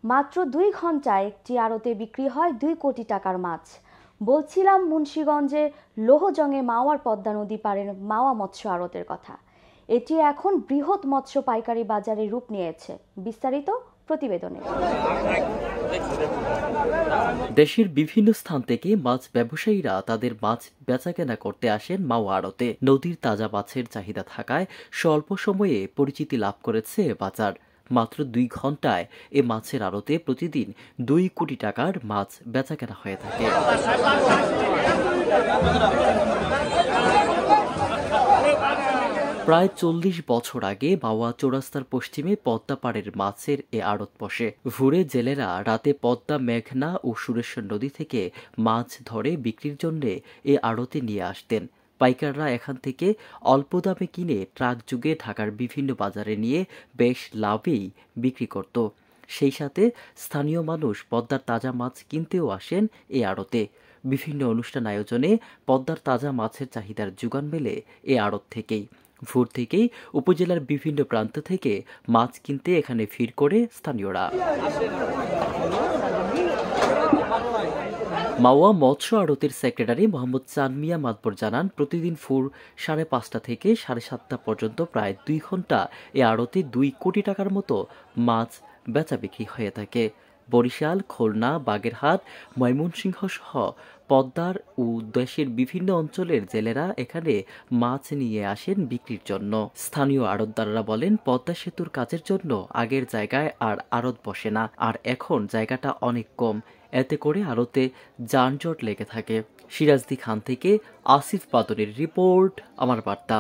মাত্র 2 ঘন্টায় একটি আড়তে বিক্রি হয় 2 কোটি টাকার মাছ। বলছিলাম মুন্সিগঞ্জের লোহজংয়ে মাওয়ার পদ্মা নদী পাড়ের মাওয়া মৎস্য আড়তের কথা। এটি এখন বৃহৎ মৎস্য পাইকারি বাজারে রূপ নিয়েছে। বিস্তারিত প্রতিবেদনে। দেশের বিভিন্ন স্থান থেকে মাছ ব্যবসায়ীরা তাদের মাছ বেচাকেনা করতে আসেন মাওয়া আড়তে। নদীর তাজা মাছের চাহিদা থাকায় স্বল্প সময়ে পরিচিতি লাভ করেছে বাজার। মাত্র 2 ঘন্টায় এ মাছের আড়তে প্রতিদিন 2 কোটি টাকার মাছ বেচাকেনা হয়ে থাকে। প্রায় 40 বছর আগে মাওয়া চৌরাস্তার পশ্চিমে পদ্মা পাড়ের মাছের এ আড়ত বসে। ভোরে জেলেরা রাতে পদ্মা, মেঘনা ও সুরেশ্বর নদী থেকে মাছ ধরে বিক্রির জন্য এ আড়তে নিয়ে আসতেন। পাইকাররা এখান থেকে অল্প দামে কিনে ট্রাক যুগে ঢাকার বিভিন্ন বাজারে নিয়ে বেশ লাভেই বিক্রি করত। সেই সাথে স্থানীয় মানুষ পদ্মার তাজা মাছ কিনতেও আসেন এ আড়তে। বিভিন্ন অনুষ্ঠান আয়োজনে পদ্মার তাজা মাছের চাহিদার যোগান মেলে এ আড়ত থেকেই। ভোর থেকেই উপজেলার বিভিন্ন প্রান্ত থেকে মাছ কিনতে এখানে ভিড় করে স্থানীয়রা। মাওয়া মৎস্য আড়তের সেক্রেটারি মোহাম্মদ চানমিয়া মাতবর জানান, প্রতিদিন ভোর 5:30 থেকে 7:30 পর্যন্ত প্রায় 2 ঘন্টা এ আড়তে 2 কোটি টাকার মতো মাছ বেচা বিক্রি হয়ে থাকে। বরিশাল, খুলনা, বাগেরহাট, ময়মনসিংহ সহ পদ্মার ও দেশের বিভিন্ন অঞ্চলের জেলেরা এখানে মাছ নিয়ে আসেন বিক্রির জন্য। স্থানীয় আড়তদাররা বলেন, পদ্মা সেতুর কাজের জন্য আগের জায়গায় আর আড়ত বসে না, আর এখন জায়গাটা অনেক কম। এতে করে আড়তে যানজট লেগে থাকে। সিরাজদি খান থেকে আসিফ বাদনের রিপোর্ট, আমার বার্তা।